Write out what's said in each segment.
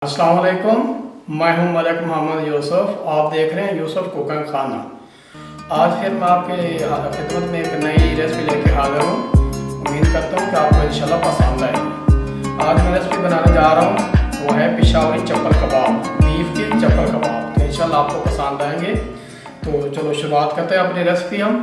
अस्सलाम वालेकुम। मैं हूं मलिक मोहम्मद यूसुफ। आप देख रहे हैं यूसुफ कुकिंग खाना। आज फिर मैं आपके खिदमत में एक नई रेसिपी लेके हाजिर हूँ। उम्मीद करता हूँ कि आपको इंशाल्लाह पसंद आएगी। आज मैं रेसिपी बनाने जा रहा हूँ, वो है पिशावरी चप्पल कबाब, बीफ के चप्पल कबाब। तो इंशाल्लाह आपको पसंद आएंगे। तो चलो शुरुआत करते हैं अपनी रेसिपी हम।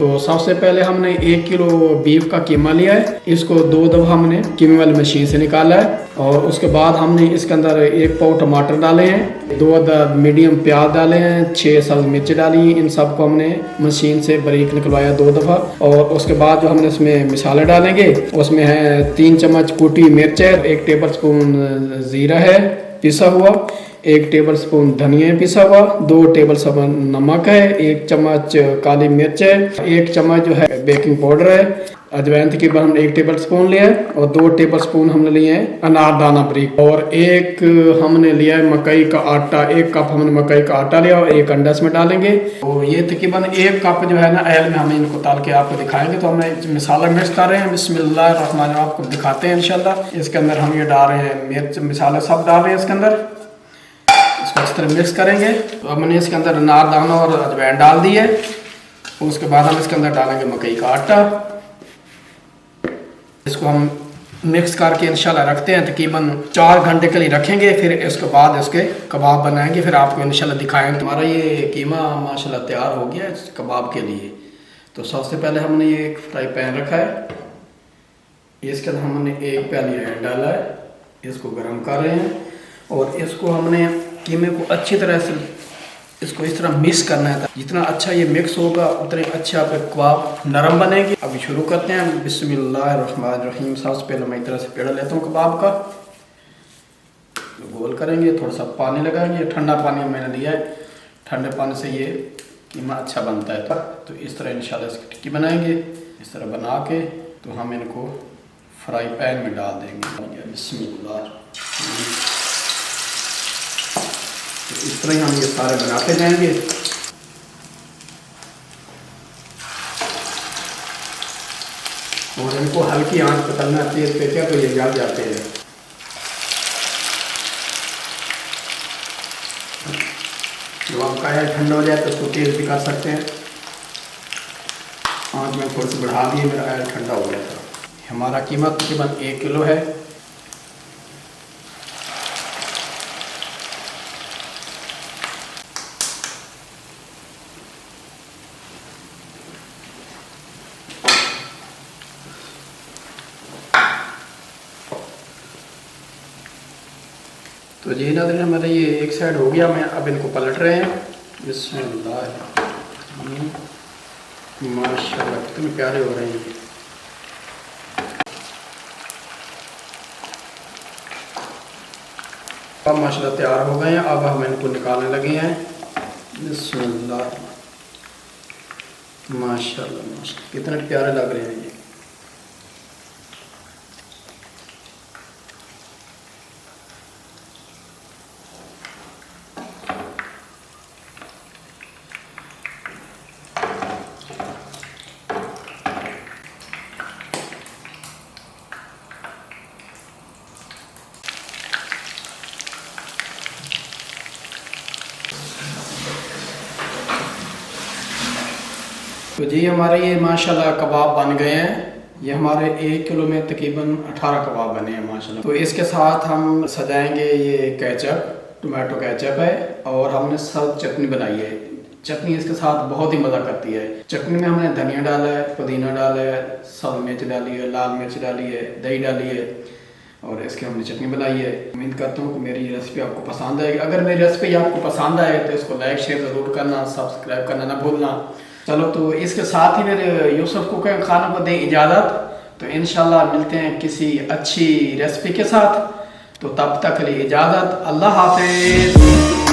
तो सबसे पहले हमने 1 किलो बीफ का कीमा लिया है। इसको 2 दफ़ा हमने कीमे वाली मशीन से निकाला है। और उसके बाद हमने इसके अंदर 1 पाव टमाटर डाले हैं, 2 अदद मीडियम प्याज डाले हैं, 6 सब्ज मिर्च डाली। इन सबको हमने मशीन से बारीक निकलवाया 2 दफ़ा। और उसके बाद जो हमने इसमें मसाले डालेंगे, उसमें है 3 चम्मच कुटी मिर्च है, 1 टेबल स्पून ज़ीरा है पिसा हुआ, 1 टेबल स्पून धनिया पिसा हुआ, 2 टेबल स्पून नमक है, 1 चम्मच काली मिर्च है, 1 चम्मच जो है बेकिंग पाउडर है, अजवाइन तकरीबन हमने 1 टेबल स्पून लिया है, और 2 टेबल स्पून हमने लिए हैं अनारदाना बारीक, और 1 हमने लिया है मकई का आटा, 1 कप हमने मकई का आटा लिया, और 1 अंडा इसमें डालेंगे। और ये तकरीबन 1 कप जो है ना ऑयल में हम इनको तल के आपको दिखाएंगे। तो हमने मसाला मिक्स कर रहे हैं। बिस्मिल्लाहिर्रहमानिर्रहीम आपको दिखाते हैं इंशाल्लाह। इसके अंदर हम ये डाल रहे हैं मिर्च, मसाले सब डाल रहे हैं इसके अंदर। इसको अच्छी तरह मिक्स करेंगे। तो हमने इसके अंदर अनारदाना और अजवाइन डाल दी है। उसके बाद हम इसके अंदर डालेंगे मकई का आटा। इसको हम मिक्स करके इंशाल्लाह रखते हैं, तकरीबन 4 घंटे के लिए रखेंगे। फिर इसके बाद इसके कबाब बनाएंगे, फिर आपको इंशाल्लाह दिखाएंगे। हमारा ये कीमा माशाल्लाह तैयार हो गया है कबाब के लिए। तो सबसे पहले हमने ये एक फ्राई पैन रखा है, इसके अंदर हमने 1 प्याली ऑयल डाला है, इसको गर्म कर रहे हैं। और इसको हमने कीमे को अच्छी तरह से इसको इस तरह मिक्स करना है। जितना अच्छा ये मिक्स होगा उतने अच्छे आपके कबाब नरम बनेंगे। अभी शुरू करते हैं। बिस्मिल्लाहिर्रहमानिर्रहीम। सबसे पहले मैं इस तरह से पेड़ा लेता हूँ कबाब का, गोल करेंगे, थोड़ा सा पानी लगाएंगे। ठंडा पानी मैंने लिया है, ठंडे पानी से ये कीमा अच्छा बनता है। तो इस तरह इंशाल्लाह इसकी टिक्की बनाएंगे। इस तरह बना के तो हम इनको फ्राई पैन में डाल देंगे। बिस्मिल्लाह। तो इस तरह ही हम ये सारे बनाते जाएंगे। और इनको हल्की आंच पर तलना, तेज पे क्या तो ये जल जाते हैं। जब आपका ऑयल ठंडा हो जाए तो इसको तेज भी कर सकते हैं। आंच में थोड़ी सी बढ़ा दिए, मेरा ऑयल ठंडा हो गया था। हमारा कीमत तकरीबन 1 किलो है। तो जी नाज़रीन, हमारा ये एक साइड हो गया। मैं अब इनको पलट रहे हैं। बिस्मिल्लाह। माशाल्लाह कितने प्यारे हो रहे हैं। अब माशाल्लाह तैयार हो गए हैं। अब हम इनको निकालने लगे हैं। बिस्मिल्लाह। माशाल्लाह माशाल्लाह कितने प्यारे लग रहे हैं ये। तो जी हमारे ये माशाल्लाह कबाब बन गए हैं। ये हमारे 1 किलो में तकरीबन 18 कबाब बने हैं माशाल्लाह। तो इसके साथ हम सजाएंगे ये केचप, टोमेटो केचप है, और हमने सब चटनी बनाई है। चटनी इसके साथ बहुत ही मज़ा करती है। चटनी में हमने धनिया डाला है, पुदीना डाला है, सब मिर्च डाली है, लाल मिर्च डाली है, दही डाली है, और इसकी हमने चटनी बनाई है। उम्मीद करता हूँ कि मेरी ये रेसिपी आपको पसंद आएगी। अगर मेरी रेसिपी आपको पसंद आए तो इसको लाइक शेयर ज़रूर करना, सब्सक्राइब करना ना भूलना। चलो, तो इसके साथ ही मेरे यूसुफ कुकिंग खाना को दें इजाज़त। तो इंशाल्लाह मिलते हैं किसी अच्छी रेसिपी के साथ। तो तब तक के लिए इजाज़त। अल्लाह हाफिज़।